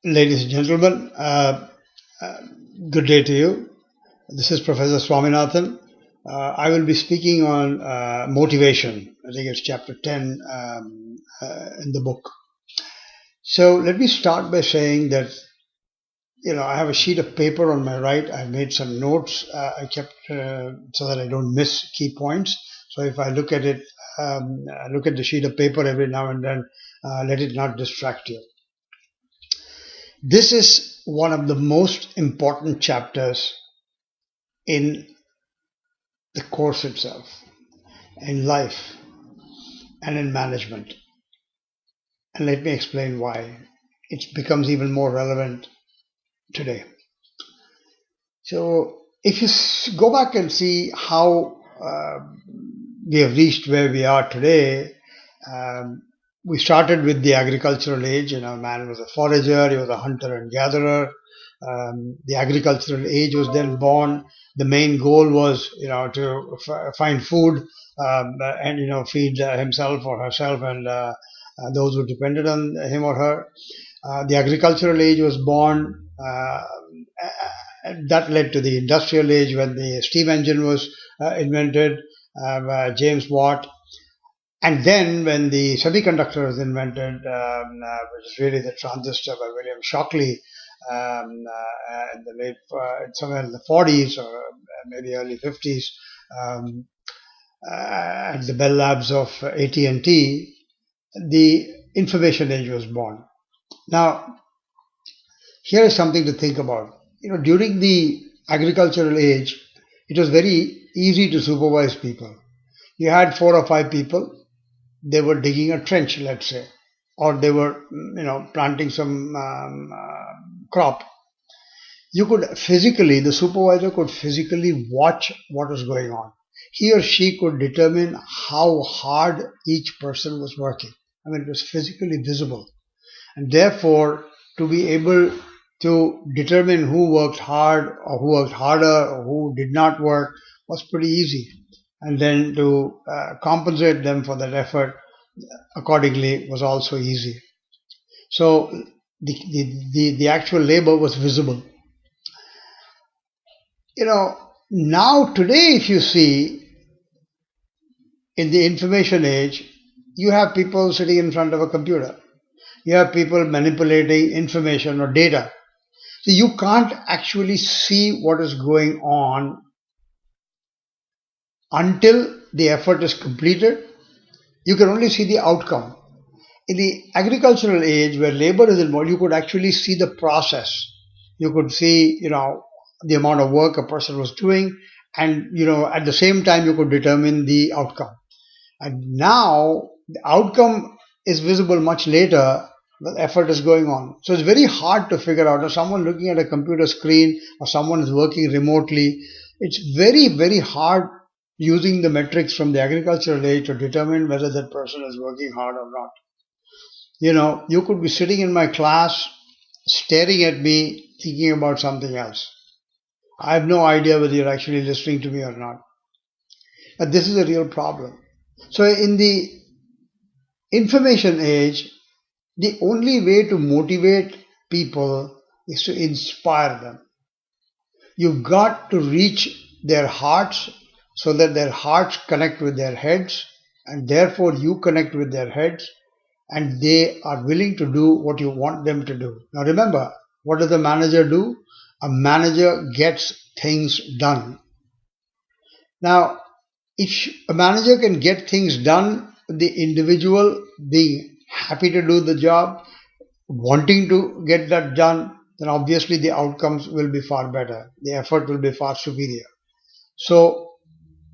Ladies and gentlemen, uh, good day to you. This is Professor Swaminathan. I will be speaking on motivation. I think it's chapter 10 in the book. So let me start by saying that, I have a sheet of paper on my right. I've made some notes. I kept so that I don't miss key points. So if I look at it, look at the sheet of paper every now and then, let it not distract you. This is one of the most important chapters in the course itself, in life, and in management. And let me explain why it becomes even more relevant today. So, if you go back and see how we have reached where we are today, um, we started with the agricultural age. Man was a forager, he was a hunter and gatherer. The agricultural age was then born. The main goal was, to find food and feed himself or herself and those who depended on him or her. The agricultural age was born. That led to the industrial age when the steam engine was invented, James Watt. And then when the semiconductor was invented, which is really the transistor by William Shockley, in the late, somewhere in the 40s or maybe early 50s, at the Bell Labs of AT&T, the information age was born. Now, here is something to think about. During the agricultural age, it was very easy to supervise people. You had 4 or 5 people. They were digging a trench, let's say, or they were, planting some crop. The supervisor could physically watch what was going on. He or she could determine how hard each person was working. I mean, it was physically visible. And therefore, to be able to determine who worked hard or who worked harder or who did not work was pretty easy. And then to compensate them for that effort accordingly was also easy. So the actual labor was visible. Now today, if you see, in the information age, you have people sitting in front of a computer. You have people manipulating information or data. So you can't actually see what is going on until the effort is completed. You can only see the outcome. In the agricultural age, where labor is involved, you could actually see the process. You could see, the amount of work a person was doing, and, at the same time, you could determine the outcome. And now, the outcome is visible much later. The effort is going on. So it's very hard to figure out. If someone looking at a computer screen or someone is working remotely, it's very, very hard using the metrics from the agricultural age to determine whether that person is working hard or not. You could be sitting in my class, staring at me, thinking about something else. I have no idea whether you're actually listening to me or not. But this is a real problem. So in the information age, the only way to motivate people is to inspire them. You've got to reach their hearts so that their hearts connect with their heads, and therefore you connect with their heads, and they are willing to do what you want them to do. Now remember, what does a manager do? A manager gets things done. Now, if a manager can get things done, the individual being happy to do the job, wanting to get that done, then obviously the outcomes will be far better. The effort will be far superior. So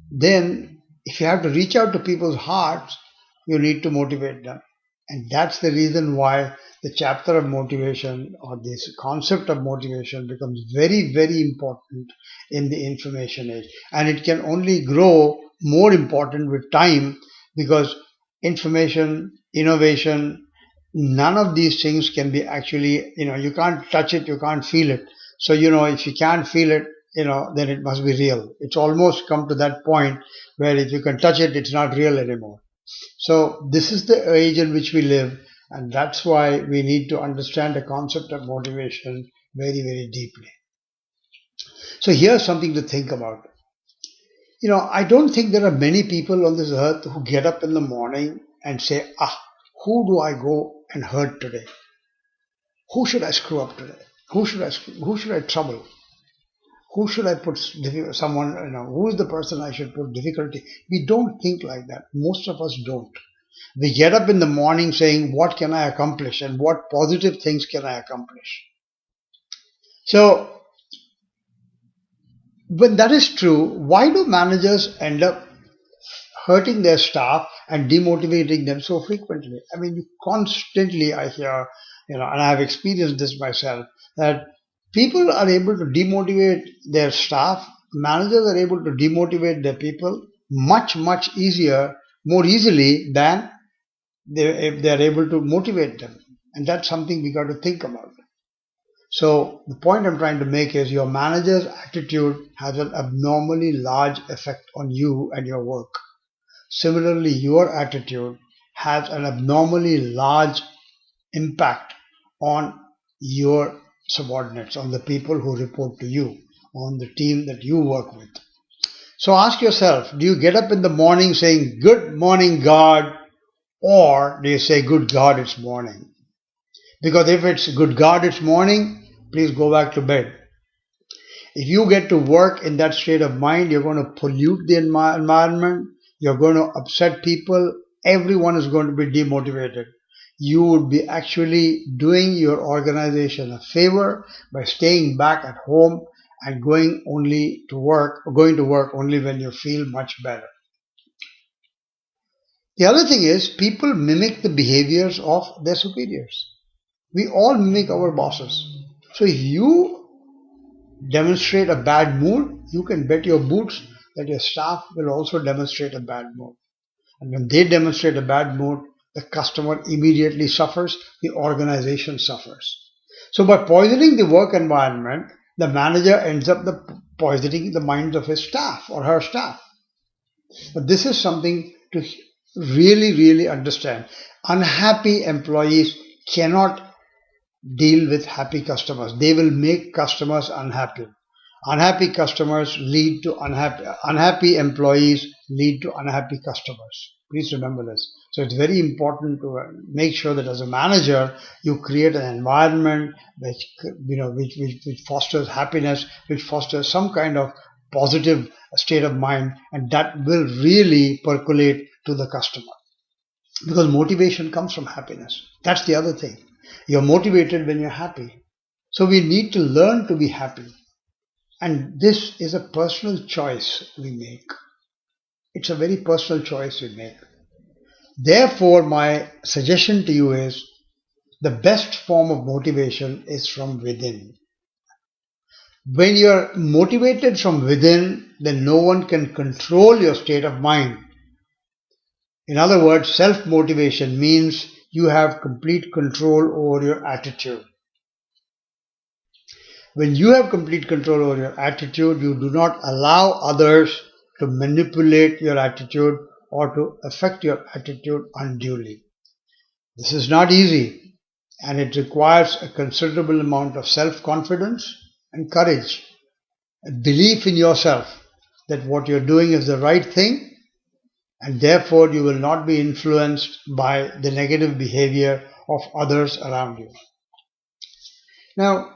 then, if you have to reach out to people's hearts, you need to motivate them. And that's the reason why the chapter of motivation or this concept of motivation becomes very, very important in the information age. And it can only grow more important with time because information, innovation, none of these things can be actually, you can't touch it, you can't feel it. So, if you can't feel it, then it must be real. It's almost come to that point where if you can touch it, it's not real anymore. So this is the age in which we live. And that's why we need to understand the concept of motivation very, very deeply. So here's something to think about. I don't think there are many people on this earth who get up in the morning and say, who do I go and hurt today? Who should I screw up today? Who should I trouble? Who should I put someone, who is the person I should put difficulty? We don't think like that. Most of us don't. We get up in the morning saying, what can I accomplish and what positive things can I accomplish? So, when that is true, why do managers end up hurting their staff and demotivating them so frequently? I mean, constantly I hear, and I have experienced this myself, that people are able to demotivate their staff, managers are able to demotivate their people much, much more easily than if they are able to motivate them. And that's something we got to think about. So the point I'm trying to make is your manager's attitude has an abnormally large effect on you and your work. Similarly, your attitude has an abnormally large impact on your subordinates, on the people who report to you, on the team that you work with. So ask yourself, do you get up in the morning saying, good morning, God, or do you say, good God, it's morning? Because if it's good God, it's morning, please go back to bed. If you get to work in that state of mind, you're going to pollute the environment, you're going to upset people, everyone is going to be demotivated. You would be actually doing your organization a favor by staying back at home and going to work only when you feel much better. The other thing is people mimic the behaviors of their superiors. We all mimic our bosses. So if you demonstrate a bad mood, you can bet your boots that your staff will also demonstrate a bad mood. And when they demonstrate a bad mood, the customer immediately suffers, the organization suffers. So by poisoning the work environment, the manager ends up poisoning the minds of his staff or her staff. But this is something to really, really understand. Unhappy employees cannot deal with happy customers. They will make customers unhappy. Unhappy customers lead to unhappy employees lead to unhappy customers. Please remember this. So it's very important to make sure that as a manager, you create an environment which fosters happiness, which fosters some kind of positive state of mind, and that will really percolate to the customer. Because motivation comes from happiness. That's the other thing. You're motivated when you're happy. So we need to learn to be happy. And this is a personal choice we make. It's a very personal choice we make. Therefore, my suggestion to you is the best form of motivation is from within. When you're motivated from within, then no one can control your state of mind. In other words, self-motivation means you have complete control over your attitude. When you have complete control over your attitude, you do not allow others to manipulate your attitude or to affect your attitude unduly. This is not easy, and it requires a considerable amount of self-confidence and courage, a belief in yourself that what you're doing is the right thing, and therefore you will not be influenced by the negative behavior of others around you. Now,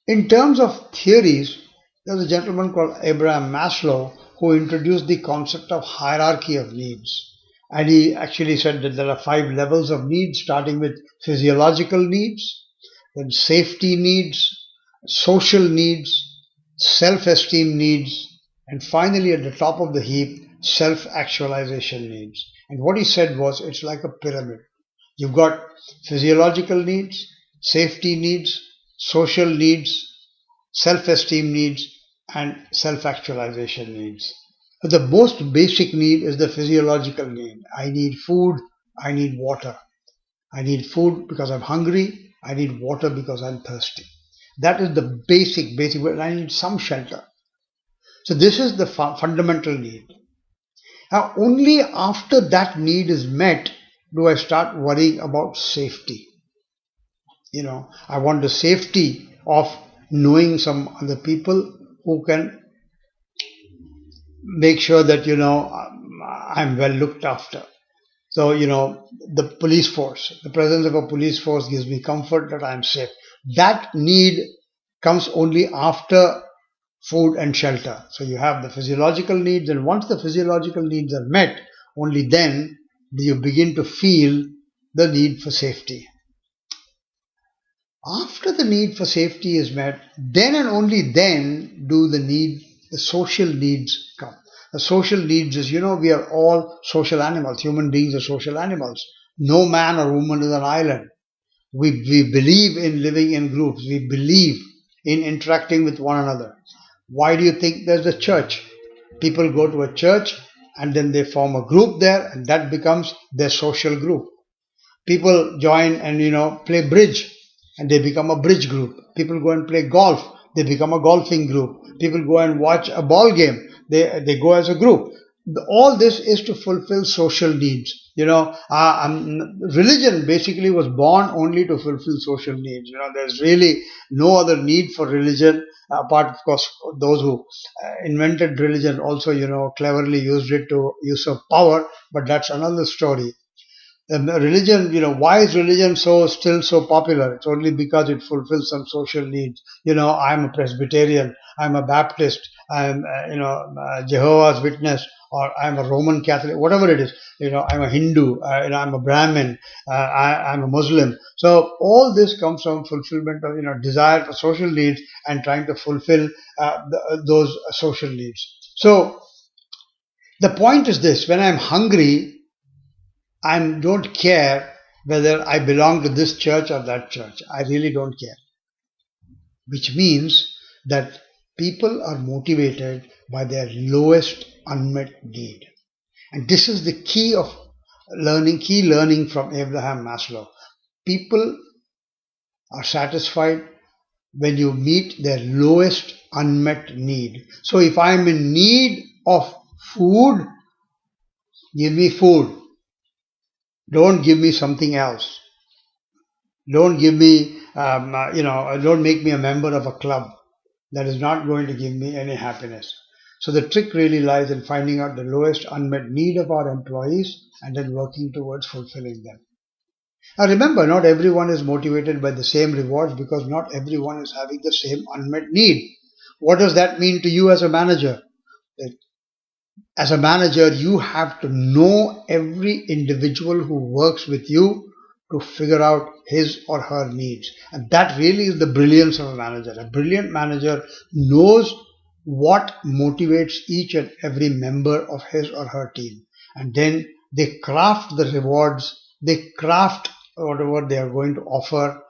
in terms of theories, there's a gentleman called Abraham Maslow who introduced the concept of hierarchy of needs. And he actually said that there are 5 levels of needs, starting with physiological needs, then safety needs, social needs, self-esteem needs, and finally at the top of the heap, self-actualization needs. And what he said was, it's like a pyramid. You've got physiological needs, safety needs, social needs, self-esteem needs, and self-actualization needs. But the most basic need is the physiological need. I need food, I need water. I need food because I'm hungry, I need water because I'm thirsty. That is the basic, and I need some shelter. So this is the fundamental need. Now only after that need is met, do I start worrying about safety. I want the safety of knowing some other people who can make sure that, I'm well looked after. So, the police force, the presence of a police force gives me comfort that I'm safe. That need comes only after food and shelter. So you have the physiological needs, and once the physiological needs are met, only then do you begin to feel the need for safety. After the need for safety is met, then and only then do the social needs come. The social needs is, we are all social animals. Human beings are social animals. No man or woman is an island. We believe in living in groups. We believe in interacting with one another. Why do you think there's a church? People go to a church and then they form a group there, and that becomes their social group. People join and play bridge, and they become a bridge group. People go and play golf, they become a golfing group. People go and watch a ball game, they go as a group. All this is to fulfill social needs. Religion basically was born only to fulfill social needs. There's really no other need for religion, apart, of course, those who invented religion also, cleverly used it to usurp power, but that's another story. Religion, why is religion still so popular? It's only because it fulfills some social needs. I'm a Presbyterian, I'm a Baptist, I'm Jehovah's Witness, or I'm a Roman Catholic, whatever it is. I'm a Hindu, I'm a Brahmin, I'm a Muslim. So all this comes from fulfillment of desire for social needs and trying to fulfill those social needs. So the point is this: when I'm hungry, I don't care whether I belong to this church or that church. I really don't care. Which means that people are motivated by their lowest unmet need. And this is the key learning from Abraham Maslow. People are satisfied when you meet their lowest unmet need. So if I'm in need of food, give me food. Don't give me something else. Don't give me, don't make me a member of a club. That is not going to give me any happiness. So the trick really lies in finding out the lowest unmet need of our employees and then working towards fulfilling them. Now remember, not everyone is motivated by the same rewards because not everyone is having the same unmet need. What does that mean to you as a manager? As a manager, you have to know every individual who works with you to figure out his or her needs. And that really is the brilliance of a manager. A brilliant manager knows what motivates each and every member of his or her team. And then they craft the rewards, they craft whatever they are going to offer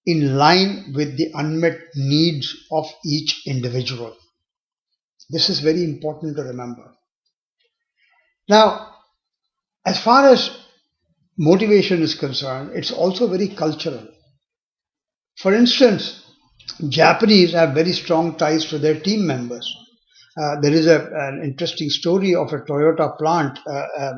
in line with the unmet needs of each individual. This is very important to remember. Now, as far as motivation is concerned, it's also very cultural. For instance, Japanese have very strong ties to their team members. There is an interesting story of a Toyota plant I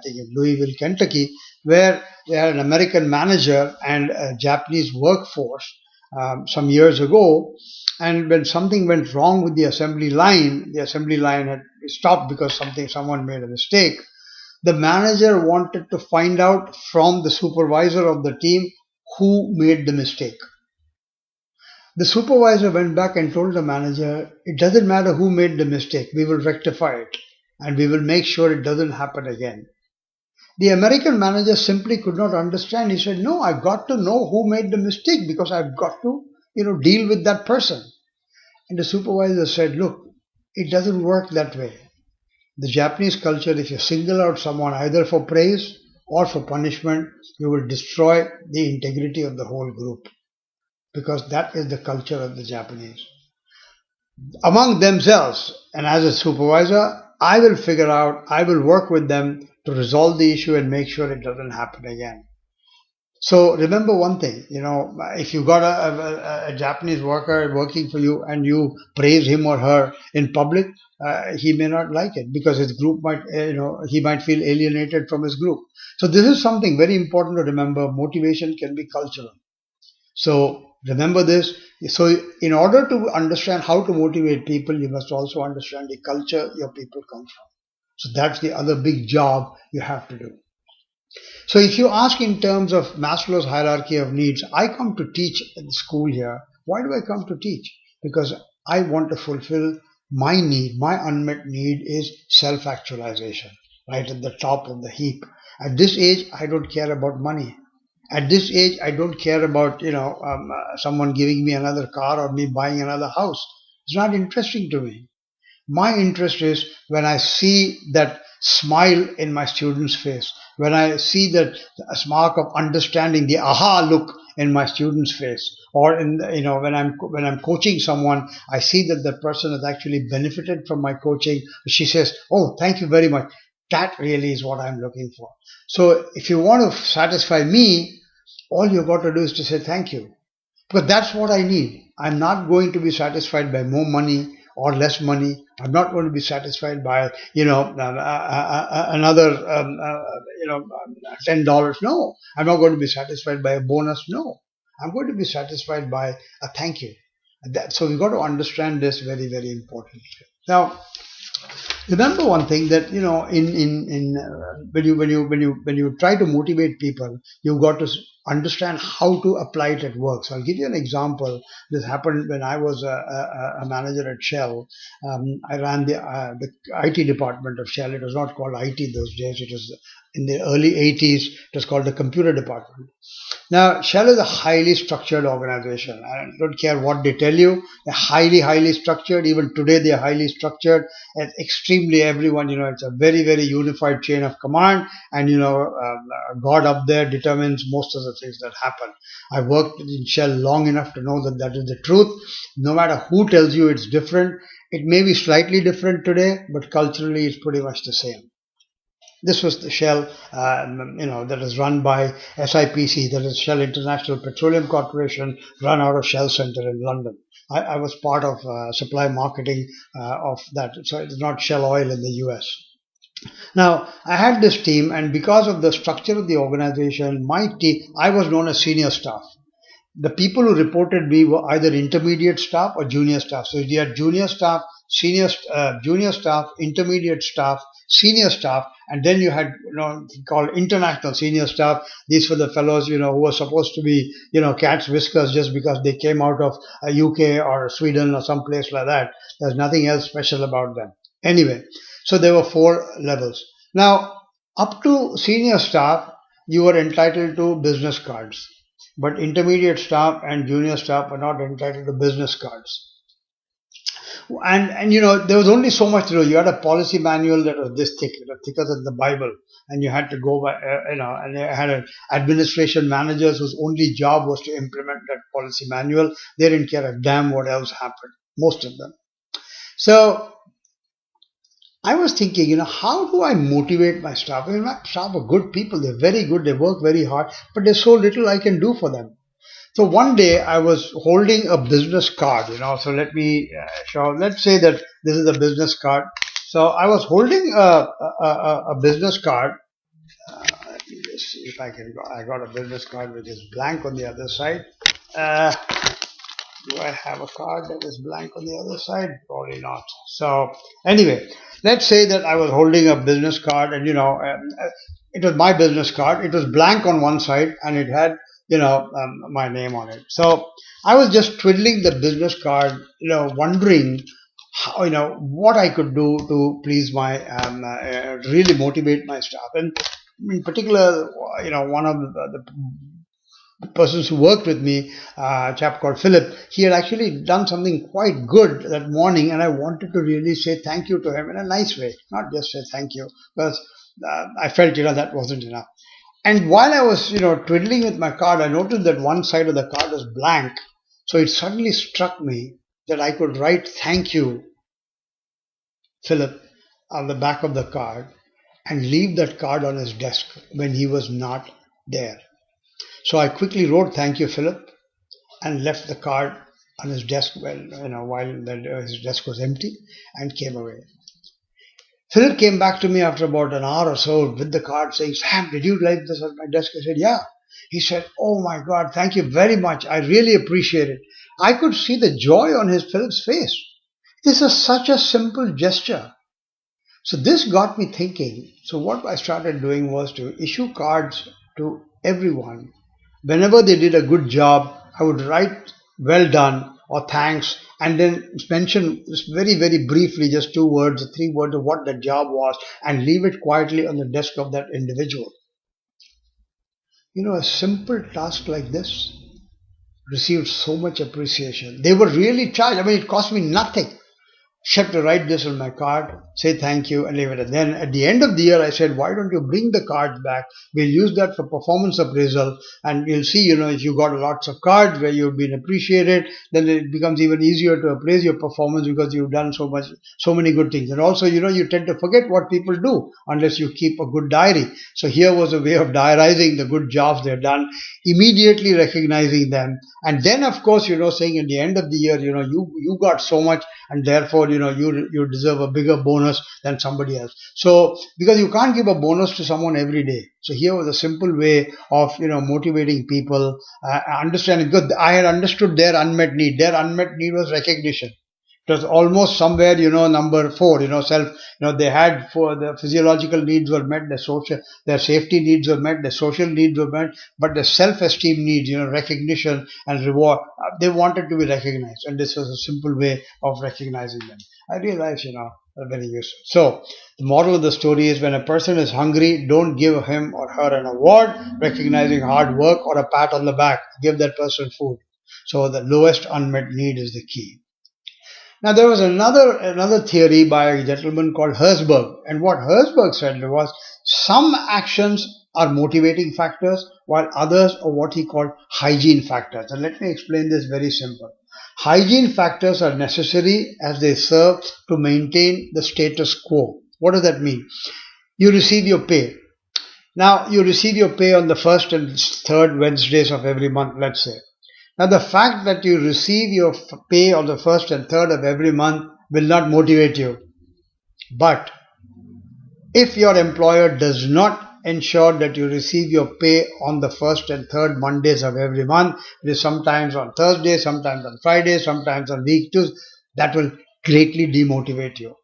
think in Louisville, Kentucky, where they had an American manager and a Japanese workforce some years ago. And when something went wrong with the assembly line had stopped because someone made a mistake. The manager wanted to find out from the supervisor of the team who made the mistake. The supervisor went back and told the manager, it doesn't matter who made the mistake, we will rectify it and we will make sure it doesn't happen again. The American manager simply could not understand. He said, no, I've got to know who made the mistake because I've got to, deal with that person. And the supervisor said, look, it doesn't work that way. The Japanese culture, if you single out someone either for praise or for punishment, you will destroy the integrity of the whole group. Because that is the culture of the Japanese. Among themselves, and as a supervisor, I will work with them to resolve the issue and make sure it doesn't happen again. So remember one thing, if you got a Japanese worker working for you and you praise him or her in public, he may not like it because his group might, he might feel alienated from his group. So this is something very important to remember. Motivation can be cultural. So remember this. So in order to understand how to motivate people, you must also understand the culture your people come from. So that's the other big job you have to do. So if you ask in terms of Maslow's hierarchy of needs, I come to teach at the school here. Why do I come to teach? Because I want to fulfill my need. My unmet need is self-actualization, right at the top of the heap. At this age, I don't care about money. At this age, I don't care about someone giving me another car or me buying another house. It's not interesting to me. My interest is when I see that smile in my student's face, when I see that mark of understanding, the aha look in my student's face, or when I'm coaching someone, I see that the person has actually benefited from my coaching. She says, "Oh, thank you very much." That really is what I'm looking for. So if you want to satisfy me, all you got to do is to say thank you. Because that's what I need. I'm not going to be satisfied by more money or less money. I'm not going to be satisfied by, another, $10. No, I'm not going to be satisfied by a bonus. No, I'm going to be satisfied by a thank you. So we've got to understand this very, very importantly. Now, remember one thing that in when you try to motivate people, you've got to understand how to apply it at work. So I'll give you an example. This happened when I was a manager at Shell. I ran the IT department of Shell. It was not called IT those days. It was in the early 80s. It was called the computer department. Now, Shell is a highly structured organization. I don't care what they tell you. They're highly, highly structured. Even today, they're highly structured. And extremely everyone, it's a very, very unified chain of command. And, God up there determines most of the things that happen. I worked in Shell long enough to know that that is the truth. No matter who tells you it's different, it may be slightly different today, but culturally, it's pretty much the same. This was the Shell, that is run by SIPC, that is Shell International Petroleum Corporation, run out of Shell Center in London. I was part of supply marketing of that, so it's not Shell Oil in the US. Now, I had this team, and because of the structure of the organization, my team, I was known as senior staff. The people who reported me were either intermediate staff or junior staff. So you had junior staff, junior staff, intermediate staff, senior staff, and then you had called international senior staff. These were the fellows who were supposed to be cat's whiskers just because they came out of a UK or Sweden or some place like that. There's nothing else special about them. Anyway, so there were 4 levels. Now, up to senior staff, you were entitled to business cards, but intermediate staff and junior staff were not entitled to business cards. And there was only so much to do. You had a policy manual that was this thick, thicker than the Bible, and you had to go by, and they had administration managers whose only job was to implement that policy manual. They didn't care a damn what else happened, most of them. So I was thinking, how do I motivate my staff? I mean, my staff are good people. They're very good. They work very hard, but there's so little I can do for them. So one day I was holding a business card, so let me show, let's say that this is a business card. So I was holding a business card. Let me just see if I can go. I got a business card which is blank on the other side. Do I have a card that is blank on the other side? Probably not. So anyway, let's say that I was holding a business card, and it was my business card. It was blank on one side, and it had my name on it. So I was just twiddling the business card, wondering how, what I could do to please my really motivate my staff. And in particular, one of the persons who worked with me, a chap called Philip, he had actually done something quite good that morning, and I wanted to really say thank you to him in a nice way, not just say thank you, because I felt that wasn't enough. And while I was twiddling with my card, I noticed that one side of the card was blank. So it suddenly struck me that I could write thank you, Philip, on the back of the card and leave that card on his desk when he was not there. So I quickly wrote, "Thank you, Philip," and left the card on his desk while his desk was empty, and came away. Philip came back to me after about an hour or so with the card saying, "Sam, did you leave this on my desk?" I said, "Yeah." He said, "Oh my God, thank you very much. I really appreciate it." I could see the joy on his Philip's face. This is such a simple gesture. So this got me thinking. So what I started doing was to issue cards to everyone. Whenever they did a good job, I would write "well done" or "thanks" and then mention very, very briefly, just 2 words or 3 words of what the job was, and leave it quietly on the desk of that individual. A simple task like this received so much appreciation. They were really charged. I mean, it cost me nothing. Except to write this on my card, say thank you, and leave it. And then at the end of the year, I said, "Why don't you bring the cards back? We'll use that for performance appraisal, and you'll see, if you got lots of cards where you've been appreciated, then it becomes even easier to appraise your performance because you've done so many good things. And also, you tend to forget what people do unless you keep a good diary. So here was a way of diarizing the good jobs they've done, immediately recognizing them, and then, of course, saying at the end of the year, you got so much, and therefore you deserve a bigger bonus than somebody else. So because you can't give a bonus to someone every day, so here was a simple way of motivating people, understanding. Good, I had understood their unmet need. Their unmet need was recognition. It was almost somewhere, number 4, self, they had, for the physiological needs were met, their safety needs were met, their social needs were met, but the self-esteem needs, recognition and reward, they wanted to be recognized. And this was a simple way of recognizing them. I realized, are very useful. So the moral of the story is, when a person is hungry, don't give him or her an award recognizing hard work or a pat on the back. Give that person food. So the lowest unmet need is the key. Now there was another theory by a gentleman called Herzberg, and what Herzberg said was, some actions are motivating factors while others are what he called hygiene factors. And let me explain this very simple. Hygiene factors are necessary as they serve to maintain the status quo. What does that mean? You receive your pay. Now you receive your pay on the first and third Wednesdays of every month, let's say. Now, the fact that you receive your pay on the first and third of every month will not motivate you. But if your employer does not ensure that you receive your pay on the first and third Mondays of every month, it is sometimes on Thursday, sometimes on Friday, sometimes on week 2, that will greatly demotivate you.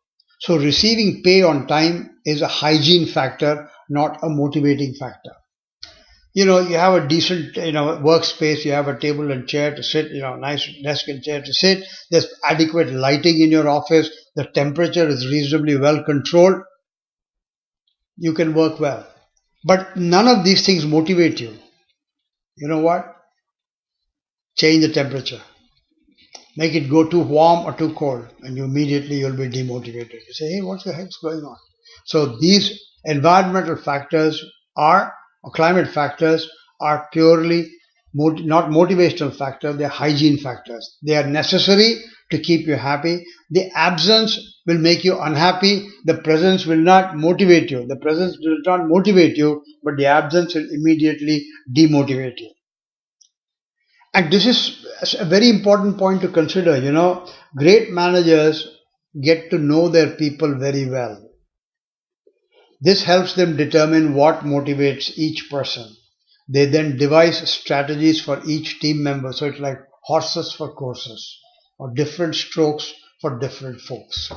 So receiving pay on time is a hygiene factor, not a motivating factor. You have a decent, workspace, you have a table and chair to sit, nice desk and chair to sit, there's adequate lighting in your office, the temperature is reasonably well controlled, you can work well. But none of these things motivate you. You know what? Change the temperature. Make it go too warm or too cold, and you'll be demotivated. You say, "Hey, what the heck's going on?" So these environmental factors or climate factors are purely not motivational factors, they're hygiene factors. They are necessary to keep you happy. The absence will make you unhappy. The presence will not motivate you. The presence will not motivate you, but the absence will immediately demotivate you. And this is a very important point to consider. Great managers get to know their people very well. This helps them determine what motivates each person. They then devise strategies for each team member. So it's like horses for courses, or different strokes for different folks.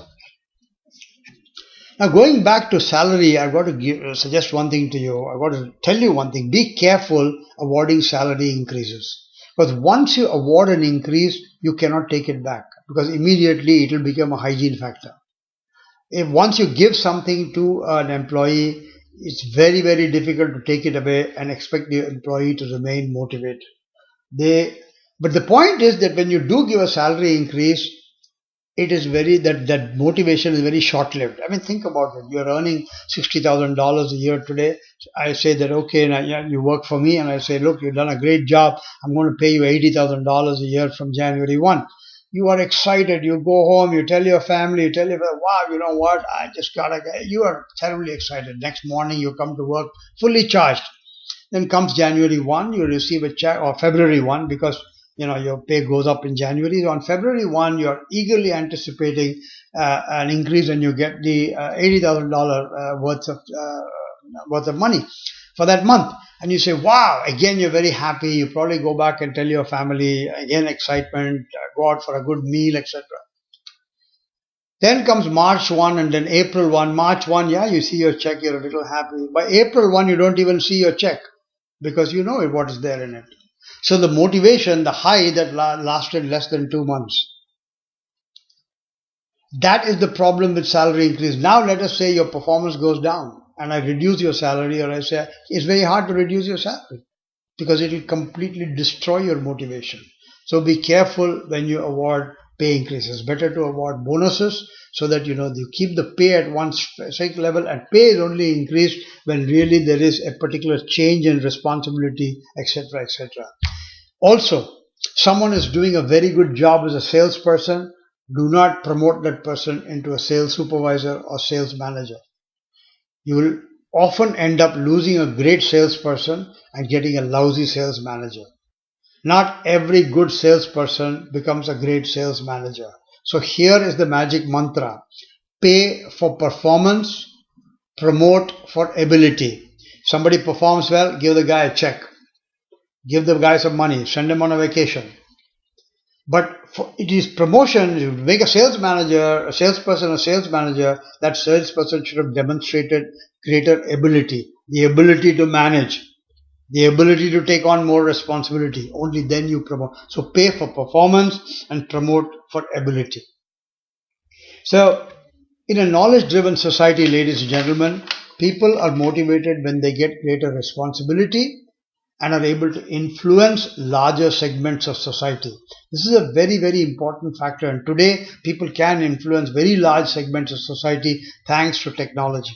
Now, going back to salary, I've got to suggest one thing to you. I've got to tell you one thing. Be careful awarding salary increases. Because once you award an increase, you cannot take it back, because immediately it will become a hygiene factor. If once you give something to an employee, it's very, very difficult to take it away and expect the employee to remain motivated. But the point is that when you do give a salary increase, it is that motivation is very short-lived. I mean, think about it. You're earning $60,000 a year today. I say that, okay, now you work for me, and I say, look, you've done a great job. I'm going to pay you $80,000 a year from January 1. You are excited. You go home. You tell your family. You tell your family, wow, you know what? You are terribly excited. Next morning, you come to work fully charged. Then comes January 1, you receive a check, or February 1, because your pay goes up in January. So on February 1, you're eagerly anticipating an increase, and you get the $80,000 worth of money for that month. And you say, wow, again, you're very happy. You probably go back and tell your family, again, excitement, go out for a good meal, etc. Then comes March 1 and then April 1. March 1, yeah, you see your check, you're a little happy. By April 1, you don't even see your check because you know what is there in it. So the motivation, the high that lasted less than 2 months. That is the problem with salary increase. Now let us say your performance goes down and I reduce your salary, or I say it's very hard to reduce your salary because it will completely destroy your motivation. So be careful when you award pay increases. Better to award bonuses so that you keep the pay at one strict level, and pay is only increased when really there is a particular change in responsibility, etc., etc. Also, someone is doing a very good job as a salesperson. Do not promote that person into a sales supervisor or sales manager. You will often end up losing a great salesperson and getting a lousy sales manager. Not every good salesperson becomes a great sales manager. So here is the magic mantra. Pay for performance, promote for ability. Somebody performs well, give the guy a check. Give the guy some money, send him on a vacation. But it is promotion. You make a salesperson a sales manager, that salesperson should have demonstrated greater ability, the ability to manage, the ability to take on more responsibility. Only then you promote. So pay for performance and promote for ability. So in a knowledge-driven society, ladies and gentlemen, people are motivated when they get greater responsibility and are able to influence larger segments of society. This is a very, very important factor. And today, people can influence very large segments of society thanks to technology.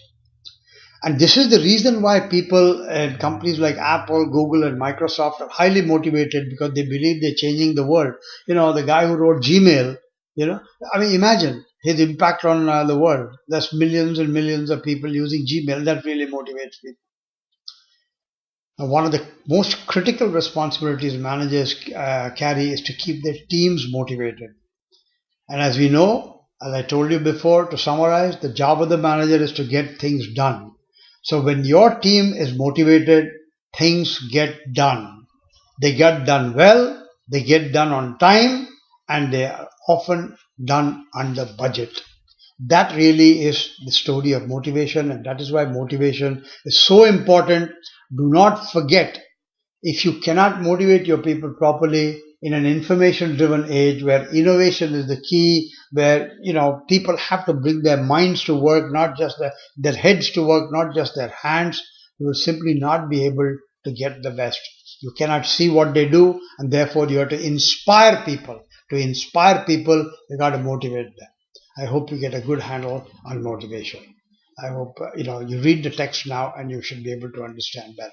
And this is the reason why people and companies like Apple, Google, and Microsoft are highly motivated, because they believe they're changing the world. The guy who wrote Gmail, imagine his impact on the world. There's millions and millions of people using Gmail. That really motivates people. One of the most critical responsibilities managers carry is to keep their teams motivated. And as we know, as I told you before, to summarize, the job of the manager is to get things done. So when your team is motivated, things get done. They get done well, they get done on time, and they are often done under budget. That really is the story of motivation, and that is why motivation is so important. Do not forget, if you cannot motivate your people properly in an information-driven age where innovation is the key, where people have to bring their minds to work, not just their heads to work, not just their hands, you will simply not be able to get the best. You cannot see what they do, and therefore you have to inspire people. To inspire people, you got to motivate them. I hope you get a good handle on motivation. I hope you read the text now and you should be able to understand better.